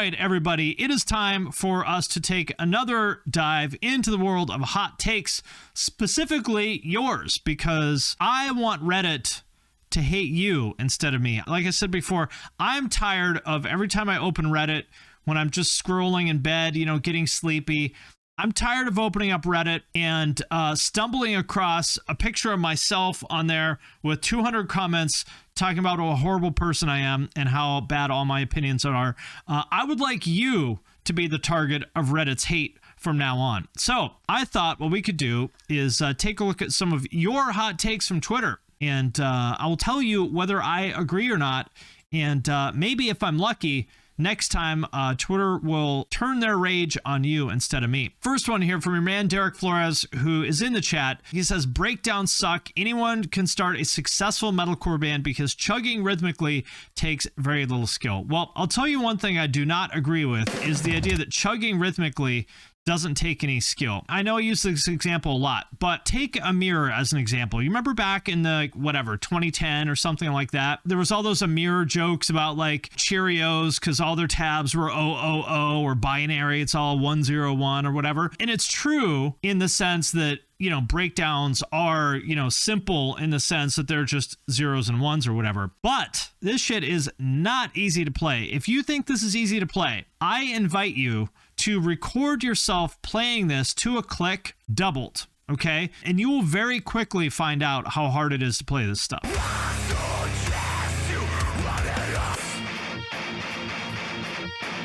right, everybody, it is time for us to take another dive into the world of hot takes, specifically yours, because I want Reddit to hate you instead of me. Like I said before, I'm tired of every time I open Reddit, when I'm just scrolling in bed, getting sleepy, I'm tired of opening up Reddit and stumbling across a picture of myself on there with 200 comments talking about what a horrible person I am and how bad all my opinions are. I would like you to be the target of Reddit's hate from now on. So I thought what we could do is take a look at some of your hot takes from Twitter, and I will tell you whether I agree or not. And maybe if I'm lucky, next time, Twitter will turn their rage on you instead of me. First one here from your man, Derek Flores, who is in the chat. He says, breakdowns suck. Anyone can start a successful metalcore band because chugging rhythmically takes very little skill. Well, I'll tell you one thing I do not agree with is the idea that chugging rhythmically doesn't take any skill. I know I use this example a lot, but take Amir as an example. You remember back in the 2010 or something like that, there was all those Amir jokes about like Cheerios because all their tabs were 000 or binary, it's all 101 or whatever. And it's true in the sense that breakdowns are, simple in the sense that they're just zeros and ones or whatever. But this shit is not easy to play. If you think this is easy to play, I invite you to record yourself playing this to a click doubled, okay? And you will very quickly find out how hard it is to play this stuff.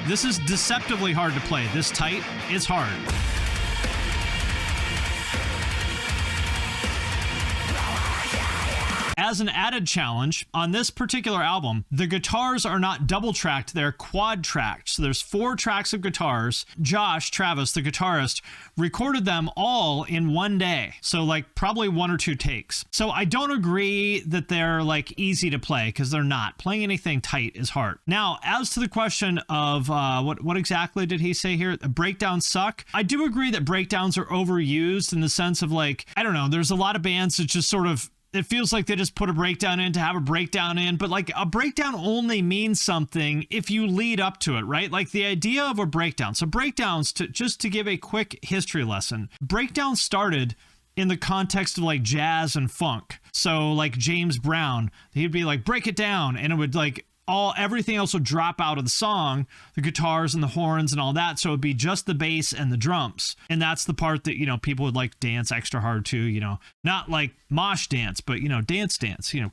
This is deceptively hard to play. This tight is hard. As an added challenge, on this particular album, the guitars are not double-tracked, they're quad-tracked. So there's 4 tracks of guitars. Josh Travis, the guitarist, recorded them all in one day. So probably 1 or 2 takes. So I don't agree that they're easy to play, because they're not. Playing anything tight is hard. Now, as to the question of what exactly did he say here? Breakdowns suck. I do agree that breakdowns are overused in the sense of I don't know, there's a lot of bands that just sort of, it feels like they just put a breakdown in to have a breakdown in, but a breakdown only means something if you lead up to it, right? The idea of a breakdown. So breakdowns, just to give a quick history lesson, breakdowns started in the context of jazz and funk. So James Brown, he'd be break it down, and it would everything else would drop out of the song, the guitars and the horns and all that. So it'd be just the bass and the drums. And that's the part that, people would dance extra hard to, not mosh dance, but, dance,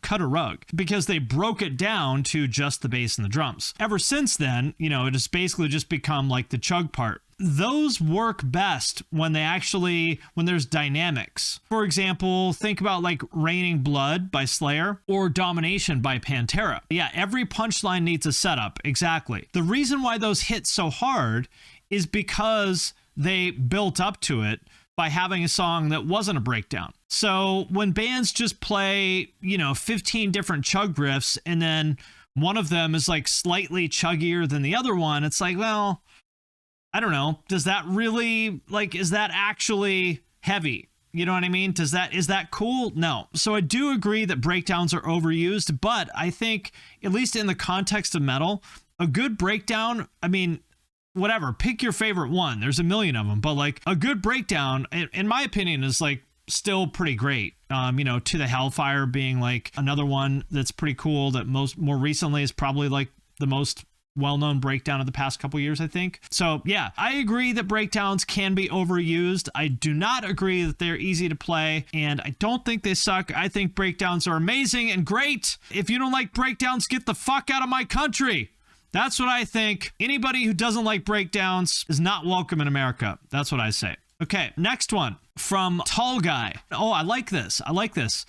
cut a rug, because they broke it down to just the bass and the drums. Ever since then, it has basically just become the chug part. Those work best when there's dynamics. For example, think about Raining Blood by Slayer or Domination by Pantera. Yeah, every punchline needs a setup. Exactly. The reason why those hit so hard is because they built up to it by having a song that wasn't a breakdown. So when bands just play, 15 different chug riffs and then one of them is slightly chuggier than the other one, it's well, I don't know. Does that really, is that actually heavy? You know what I mean? Is that cool? No. So I do agree that breakdowns are overused, but I think, at least in the context of metal, a good breakdown, whatever, pick your favorite one. There's a million of them, but a good breakdown, in my opinion, is still pretty great. To the Hellfire being another one that's pretty cool that more recently is probably the most well-known breakdown of the past couple years, I think. So yeah, I agree that breakdowns can be overused. I do not agree that they're easy to play, and I don't think they suck. I think breakdowns are amazing and great. If you don't like breakdowns, get the fuck out of my country. That's what I think. Anybody who doesn't like breakdowns is not welcome in America. That's what I say. Okay, next one from Tall Guy. Oh, I like this. I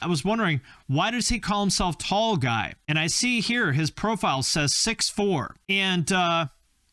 was wondering, why does he call himself Tall Guy? And I see here his profile says 6'4". And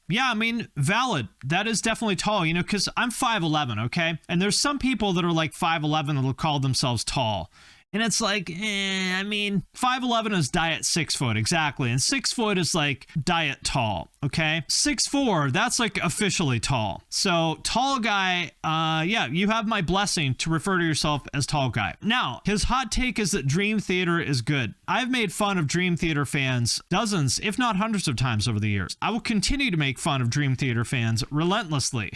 yeah, valid. That is definitely tall, because I'm 5'11", okay? And there's some people that are 5'11" that'll call themselves tall. And it's like, I mean, 5'11" is diet 6 foot, exactly. And 6 foot is like diet tall, okay? 6'4", that's like officially tall. So tall guy, yeah, you have my blessing to refer to yourself as tall guy. Now, his hot take is that Dream Theater is good. I've made fun of Dream Theater fans dozens, if not hundreds of times over the years. I will continue to make fun of Dream Theater fans relentlessly.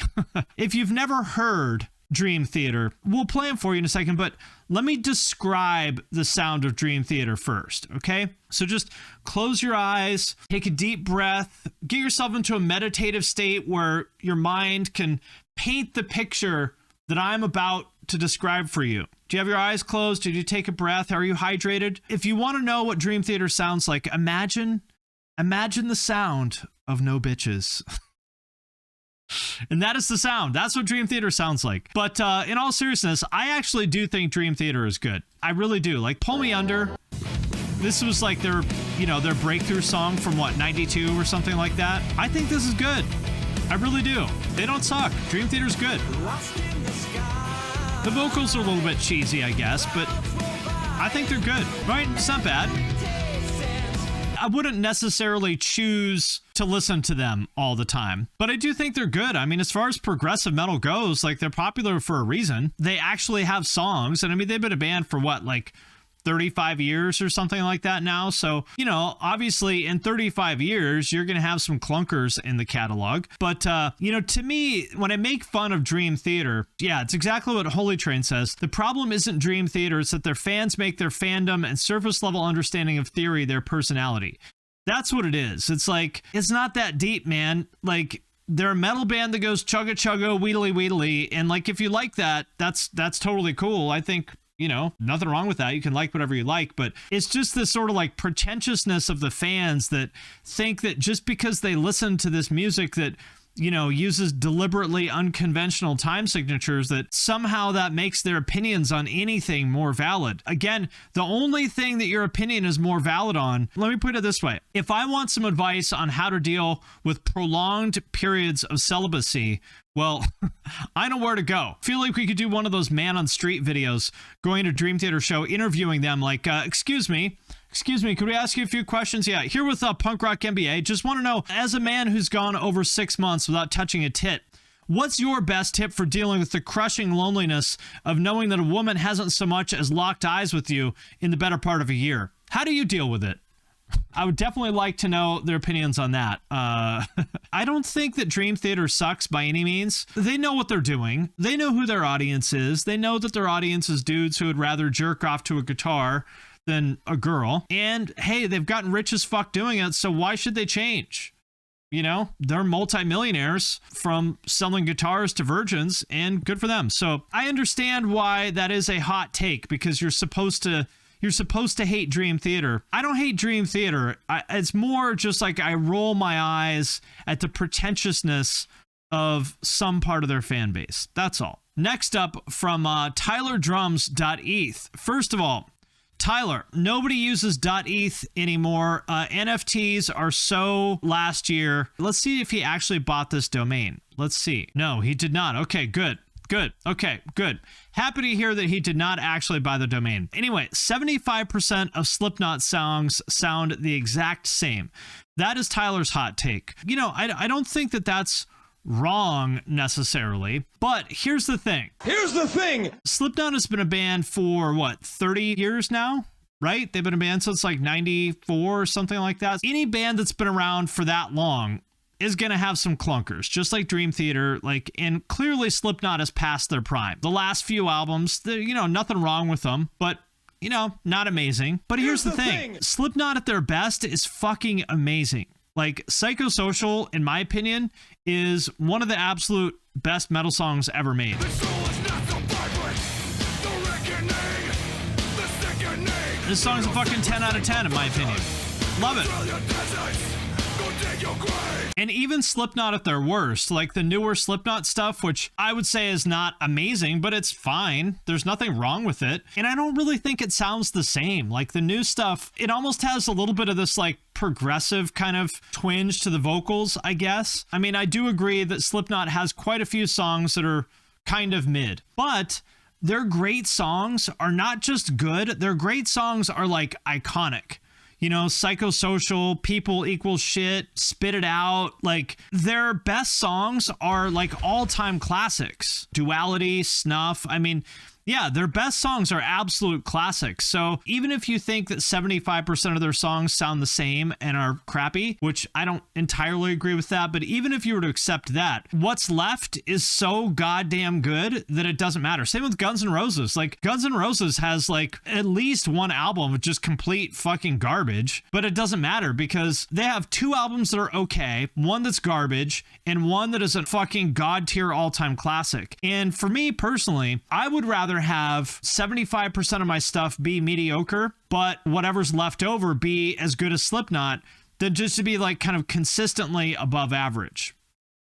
If you've never heard Dream Theater, we'll play them for you in a second, but let me describe the sound of Dream Theater first, okay? So just close your eyes, take a deep breath, get yourself into a meditative state where your mind can paint the picture that I'm about to describe for you. Do you have your eyes closed? Did you take a breath? Are you hydrated? If you want to know what Dream Theater sounds like, imagine the sound of no bitches. And that is the sound. That's what Dream Theater sounds like. But in all seriousness, I actually do think Dream Theater is good. I really do. Like, Pull Me Under. This was like their breakthrough song from what, 92 or something like that. I think this is good. I really do. They don't suck. Dream Theater's good. The vocals are a little bit cheesy, I guess, but I think they're good. Right? It's not bad. I wouldn't necessarily choose to listen to them all the time, but I do think they're good. I mean, as far as progressive metal goes, like, they're popular for a reason. They actually have songs, and I mean, they've been a band for what, like 35 years or something like that now. So, you know, obviously in 35 years, you're going to have some clunkers in the catalog. But, you know, to me, when I make fun of Dream Theater, yeah, it's exactly what Holy Train says. The problem isn't Dream Theater, it's that their fans make their fandom and surface level understanding of theory their personality. That's what it is. It's like, it's not that deep, man. Like, they're a metal band that goes chugga chugga, wheedly wheedly. And like, if you like that, that's totally cool. I think, you know, nothing wrong with that. You can like whatever you like, but it's just this sort of like pretentiousness of the fans that think that just because they listen to this music that, you know, uses deliberately unconventional time signatures, that somehow that makes their opinions on anything more valid. Again, the only thing that your opinion is more valid on, let me put it this way. If I want some advice on how to deal with prolonged periods of celibacy, well, I know where to go. Feel like we could do one of those man on street videos, going to Dream Theater show, interviewing them like, excuse me, could we ask you a few questions? Yeah, here with Punk Rock MBA. Just want to know, as a man who's gone over 6 months without touching a tit, what's your best tip for dealing with the crushing loneliness of knowing that a woman hasn't so much as locked eyes with you in the better part of a year? How do you deal with it? I would definitely like to know their opinions on that. I don't think that Dream Theater sucks by any means. They know what they're doing. They know who their audience is. They know that their audience is dudes who would rather jerk off to a guitar than a girl. And hey, they've gotten rich as fuck doing it, so why should they change? You know, they're multimillionaires from selling guitars to virgins, and good for them. So I understand why that is a hot take, because you're supposed to hate Dream Theater. I don't hate Dream Theater. It's more just like I roll my eyes at the pretentiousness of some part of their fan base. That's all. Next up from TylerDrums.eth. First of all, Tyler, nobody uses .eth anymore. NFTs are so last year. Let's see if he actually bought this domain. Let's see. No, he did not. Okay, good. Okay, good. Happy to hear that he did not actually buy the domain. Anyway, 75% of Slipknot songs sound the exact same. That is Tyler's hot take. You know, I don't think that that's wrong necessarily, but here's the thing. Slipknot has been a band for what, 30 years now? Right? They've been a band since like 94 or something like that. Any band that's been around for that long is going to have some clunkers, just like Dream Theater, like, and clearly Slipknot has passed their prime. The last few albums, you know, nothing wrong with them, but, you know, not amazing. But here's the thing. Slipknot at their best is fucking amazing. Like, Psychosocial, in my opinion, is one of the absolute best metal songs ever made. This song's a fucking 10 out of 10, in my opinion. Love it. And even Slipknot at their worst, like the newer Slipknot stuff, which I would say is not amazing, but it's fine. There's nothing wrong with it. And I don't really think it sounds the same. Like the new stuff, it almost has a little bit of this like progressive kind of twinge to the vocals, I guess. I mean, I do agree that Slipknot has quite a few songs that are kind of mid, but their great songs are not just good, their great songs are like iconic. You know, Psychosocial, People Equal Shit, Spit It Out. Like, their best songs are like all-time classics. Duality, Snuff. I mean, yeah, their best songs are absolute classics. So even if you think that 75% of their songs sound the same and are crappy, which I don't entirely agree with that, but even if you were to accept that, what's left is so goddamn good that it doesn't matter. Same with Guns N' Roses. Like, Guns N' Roses has like at least one album of just complete fucking garbage, but it doesn't matter because they have 2 albums that are okay, one that's garbage, and one that is a fucking god tier all-time classic. And for me personally, I would rather have 75% of my stuff be mediocre, but whatever's left over be as good as Slipknot than just to be like kind of consistently above average.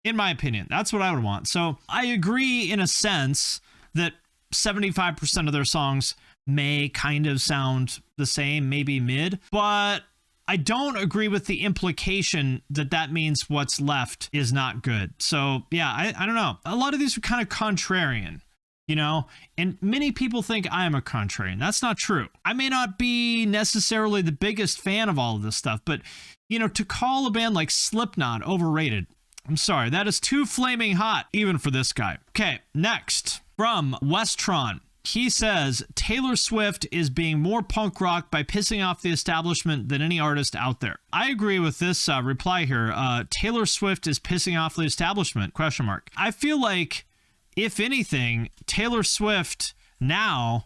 In my opinion, that's what I would want. So I agree in a sense that 75% of their songs may kind of sound the same, maybe mid, but I don't agree with the implication that that means what's left is not good. So yeah, I don't know. A lot of these are kind of contrarian. You know, and many people think I am a contrarian. That's not true. I may not be necessarily the biggest fan of all of this stuff, but, you know, to call a band like Slipknot overrated, I'm sorry, that is too flaming hot, even for this guy. Okay, next, from Westron. He says, Taylor Swift is being more punk rock by pissing off the establishment than any artist out there. I agree with this reply here. Taylor Swift is pissing off the establishment, ? I feel like, if anything, Taylor Swift now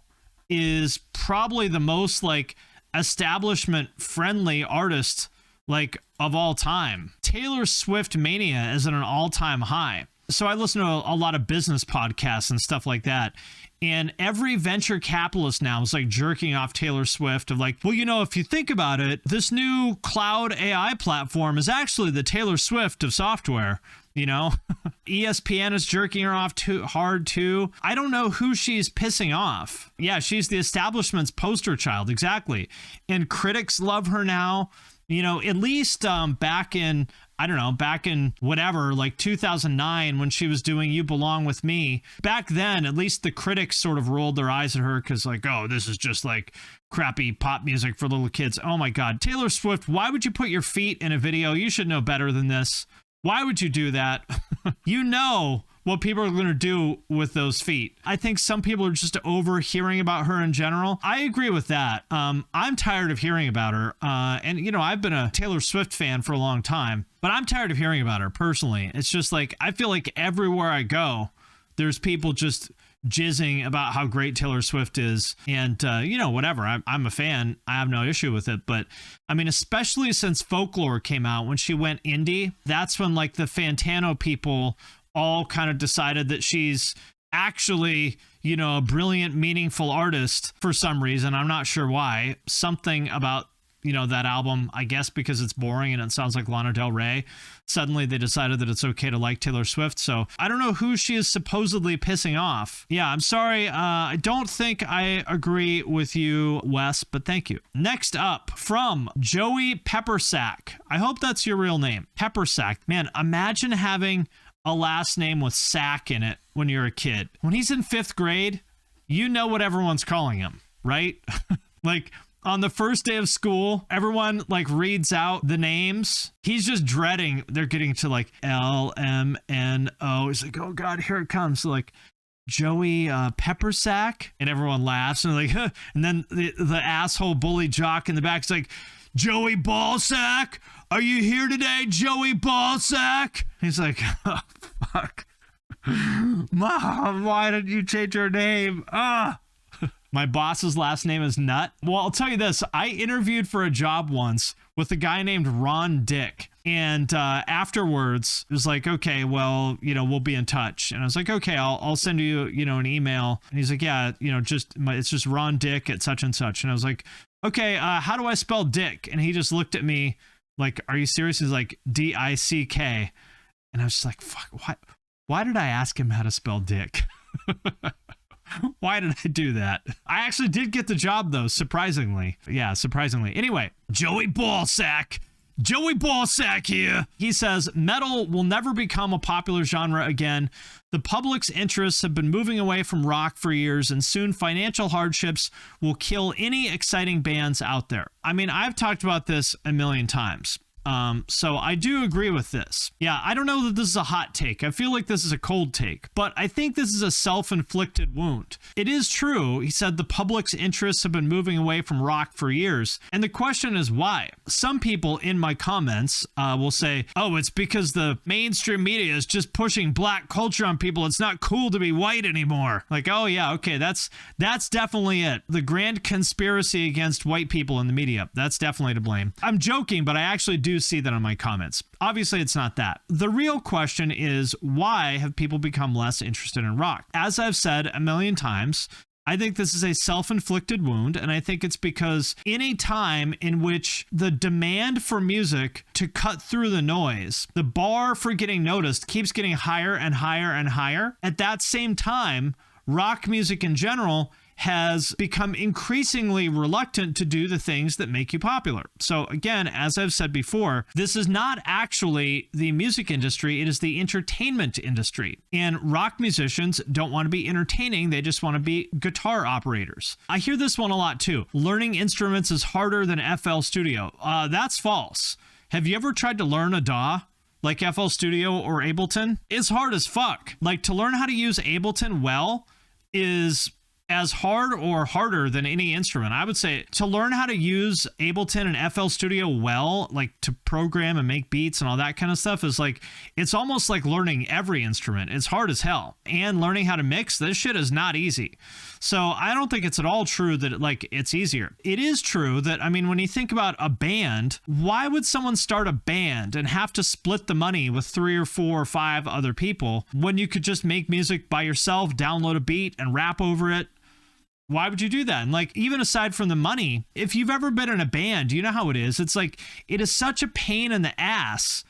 is probably the most like establishment friendly artist like of all time. Taylor Swift mania is at an all-time high. So I listen to a lot of business podcasts and stuff like that. And every venture capitalist now is like jerking off Taylor Swift of like, well, you know, if you think about it, this new cloud AI platform is actually the Taylor Swift of software. You know, ESPN is jerking her off too hard too. I don't know who she's pissing off. Yeah, she's the establishment's poster child. Exactly. And critics love her now. You know, at least back in, I don't know, back in whatever, like 2009 when she was doing You Belong With Me. Back then, at least the critics sort of rolled their eyes at her because like, oh, this is just like crappy pop music for little kids. Oh my God. Taylor Swift, why would you put your feet in a video? You should know better than this. Why would you do that? You know what people are going to do with those feet. I think some people are just over hearing about her in general. I agree with that. I'm tired of hearing about her. And, you know, I've been a Taylor Swift fan for a long time, but I'm tired of hearing about her personally. It's just like, I feel like everywhere I go, there's people just jizzing about how great Taylor Swift is. And, you know, whatever. I'm a fan. I have no issue with it. But I mean, especially since Folklore came out, when she went indie, that's when like the Fantano people all kind of decided that she's actually, you know, a brilliant, meaningful artist for some reason. I'm not sure why. Something about, you know, that album, I guess because it's boring and it sounds like Lana Del Rey. Suddenly they decided that it's okay to like Taylor Swift. So I don't know who she is supposedly pissing off. Yeah, I'm sorry. I don't think I agree with you, Wes, but thank you. Next up, from Joey Peppersack. I hope that's your real name. Peppersack. Man, imagine having a last name with sack in it when you're a kid. When he's in 5th grade, you know what everyone's calling him, right? Like, on the first day of school, everyone like reads out the names. He's just dreading they're getting to like LMNO. He's like, oh God, here it comes. So like Joey Peppersack, and everyone laughs and like, huh. And then the asshole bully jock in the back is like, Joey Ballsack, are you here today, Joey Ballsack? He's like, oh fuck, Mom, why did you change your name? My boss's last name is Nut. Well, I'll tell you this. I interviewed for a job once with a guy named Ron Dick. And afterwards, it was like, okay, well, you know, we'll be in touch. And I was like, okay, I'll send you, you know, an email. And he's like, yeah, you know, it's just Ron Dick at such and such. And I was like, okay, how do I spell Dick? And he just looked at me like, are you serious? He's like, DICK. And I was just like, fuck, why did I ask him how to spell Dick? Why did I do that? I actually did get the job, though, surprisingly. Yeah, surprisingly. Anyway, Joey Ballsack Joey Ballsack here. He says metal will never become a popular genre again. The public's interests have been moving away from rock for years, and soon financial hardships will kill any exciting bands out there. I mean, I've talked about this a million times. So I do agree with this. Yeah, I don't know that this is a hot take. I feel like this is a cold take, but I think this is a self-inflicted wound. It is true, he said, the public's interests have been moving away from rock for years. And the question is why? Some people in my comments will say, oh, it's because the mainstream media is just pushing black culture on people. It's not cool to be white anymore. Like, oh yeah, okay, that's definitely it. The grand conspiracy against white people in the media. That's definitely to blame. I'm joking, but I actually do see that on my comments. Obviously, it's not that. The real question is, why have people become less interested in rock? As I've said a million times, I think this is a self-inflicted wound, and I think it's because in a time in which the demand for music to cut through the noise, the bar for getting noticed keeps getting higher and higher and higher, at that same time, rock music in general has become increasingly reluctant to do the things that make you popular. So again, as I've said before, this is not actually the music industry, it is the entertainment industry. And rock musicians don't want to be entertaining, they just want to be guitar operators. I hear this one a lot too. Learning instruments is harder than FL Studio. That's false. Have you ever tried to learn a DAW? Like FL Studio or Ableton? It's hard as fuck. Like, to learn how to use Ableton well is as hard or harder than any instrument. I would say to learn how to use Ableton and FL Studio well, like to program and make beats and all that kind of stuff, is like, it's almost like learning every instrument. It's hard as hell. And learning how to mix, this shit is not easy. So I don't think it's at all true that it's easier. It is true that, I mean, when you think about a band, why would someone start a band and have to split the money with 3 or 4 or 5 other people when you could just make music by yourself, download a beat and rap over it? Why would you do that? And like, even aside from the money, if you've ever been in a band, you know how it is. It's like, it is such a pain in the ass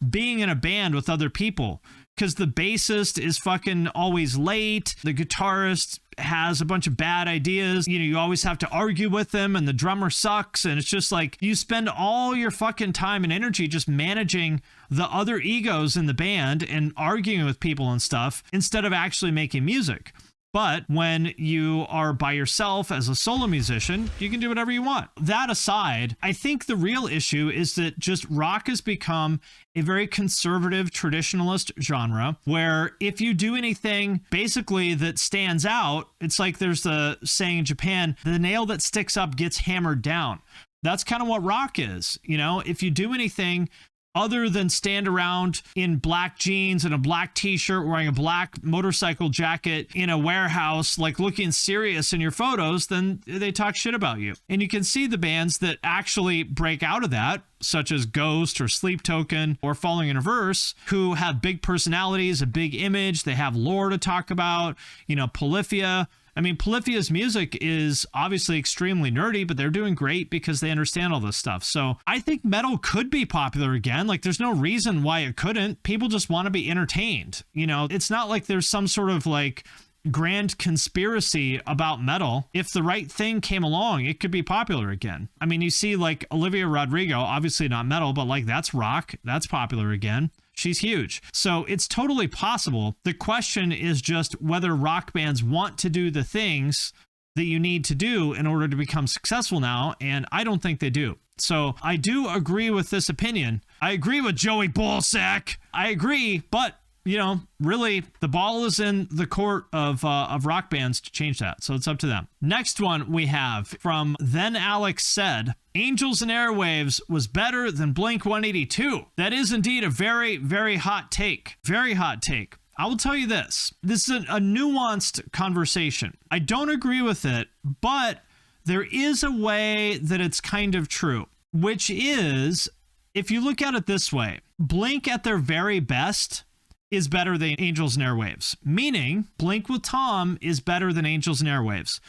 being in a band with other people, because the bassist is fucking always late. The guitarist has a bunch of bad ideas. You know, you always have to argue with them, and the drummer sucks. And it's just like, you spend all your fucking time and energy just managing the other egos in the band and arguing with people and stuff instead of actually making music. But when you are by yourself as a solo musician, you can do whatever you want. That aside, I think the real issue is that just rock has become a very conservative traditionalist genre where if you do anything basically that stands out, it's like there's the saying in Japan, the nail that sticks up gets hammered down. That's kind of what rock is. You know, if you do anything other than stand around in black jeans and a black t-shirt wearing a black motorcycle jacket in a warehouse, like looking serious in your photos, then they talk shit about you. And you can see the bands that actually break out of that, such as Ghost or Sleep Token or Falling in Reverse, who have big personalities, a big image, they have lore to talk about, you know, Polyphia. I mean, Polyphia's music is obviously extremely nerdy, but they're doing great because they understand all this stuff. So I think metal could be popular again. Like, there's no reason why it couldn't. People just want to be entertained. You know, it's not like there's some sort of like grand conspiracy about metal. If the right thing came along, it could be popular again. I mean, you see like Olivia Rodrigo, obviously not metal, but like that's rock. That's popular again. She's huge. So it's totally possible. The question is just whether rock bands want to do the things that you need to do in order to become successful now. And I don't think they do. So I do agree with this opinion. I agree with Joey Ballsack. I agree, but you know, really, the ball is in the court of rock bands to change that. So it's up to them. Next one we have from Then Alex Said, Angels and Airwaves was better than Blink-182. That is indeed a very, very hot take. Very hot take. I will tell you this. This is a nuanced conversation. I don't agree with it, but there is a way that it's kind of true, which is, if you look at it this way, Blink at their very best is better than Angels and Airwaves, meaning Blink with Tom is better than Angels and Airwaves.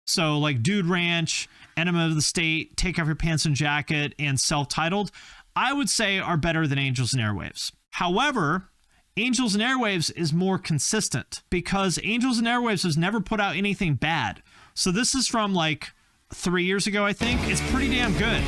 So like Dude Ranch, Enema of the State, Take Off Your Pants and Jacket, and Self-Titled, I would say are better than Angels and Airwaves. However, Angels and Airwaves is more consistent because Angels and Airwaves has never put out anything bad. So this is from like 3 years ago, I think. It's pretty damn good.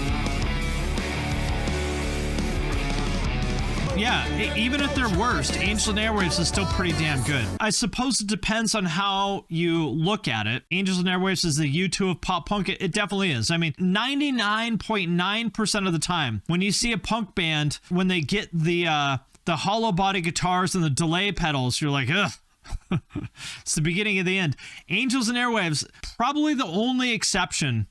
Yeah, even at their worst, Angels and Airwaves is still pretty damn good. I suppose it depends on how you look at it. Angels and Airwaves is the U2 of pop punk. It definitely is. I mean, 99.9% of the time, when you see a punk band, when they get the hollow body guitars and the delay pedals, you're like, ugh. It's the beginning of the end. Angels and Airwaves, probably the only exception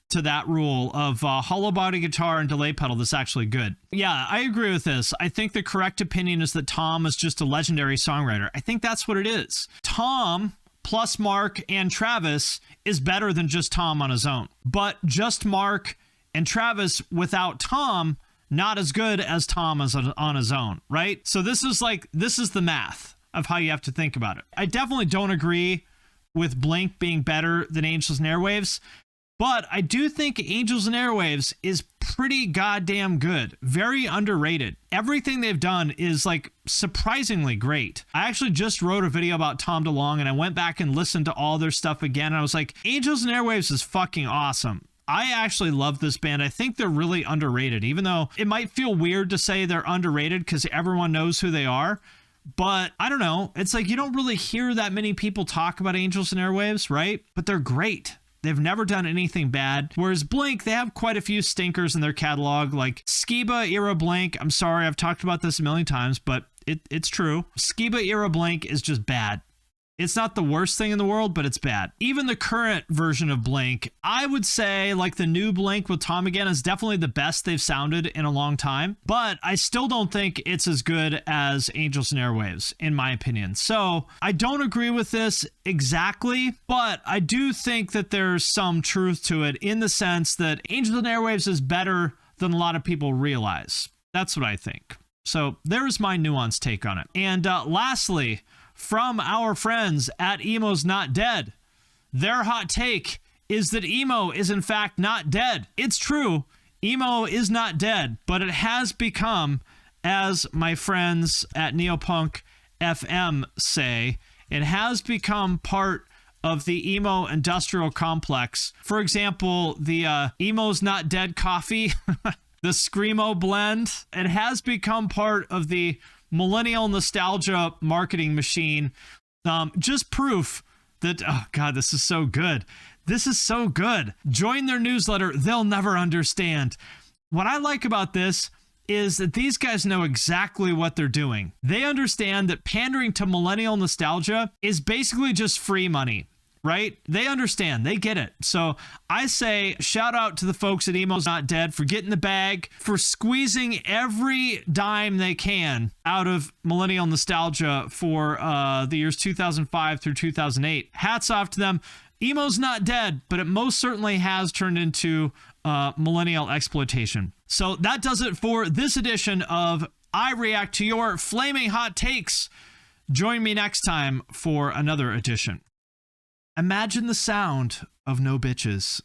to that rule of hollow body guitar and delay pedal that's actually good. Yeah, I agree with this. I think the correct opinion is that Tom is just a legendary songwriter. I think that's what it is. Tom plus Mark and Travis is better than just Tom on his own. But just Mark and Travis without Tom, not as good as Tom as on his own, right? So this is the math of how you have to think about it. I definitely don't agree with Blink being better than Angels and Airwaves, but I do think Angels and Airwaves is pretty goddamn good. Very underrated. Everything they've done is like surprisingly great. I actually just wrote a video about Tom DeLonge and I went back and listened to all their stuff again. And I was like, Angels and Airwaves is fucking awesome. I actually love this band. I think they're really underrated, even though it might feel weird to say they're underrated because everyone knows who they are. But I don't know. It's like you don't really hear that many people talk about Angels and Airwaves, right? But they're great. They've never done anything bad. Whereas Blink, they have quite a few stinkers in their catalog, like Skiba era Blink. I'm sorry, I've talked about this a million times, but it's true. Skiba era Blink is just bad. It's not the worst thing in the world, but it's bad. Even the current version of Blink, I would say like the new Blink with Tom again is definitely the best they've sounded in a long time, but I still don't think it's as good as Angels and Airwaves, in my opinion. So I don't agree with this exactly, but I do think that there's some truth to it in the sense that Angels and Airwaves is better than a lot of people realize. That's what I think. So there's my nuanced take on it. And lastly, from our friends at Emo's Not Dead, their hot take is that emo is in fact not dead. It's true, emo is not dead, but it has become, as my friends at Neopunk FM say, it has become part of the emo industrial complex. For example, the Emo's Not Dead coffee, the Screamo blend, it has become part of the millennial nostalgia marketing machine. Just proof that, oh God, this is so good. This is so good. Join their newsletter. They'll never understand. What I like about this is that these guys know exactly what they're doing. They understand that pandering to millennial nostalgia is basically just free money, right? They understand. They get it. So I say shout out to the folks at Emo's Not Dead for getting the bag, for squeezing every dime they can out of millennial nostalgia for the years 2005 through 2008. Hats off to them. Emo's not dead, but it most certainly has turned into millennial exploitation. So that does it for this edition of I React to Your Flaming Hot Takes. Join me next time for another edition. Imagine the sound of no bitches.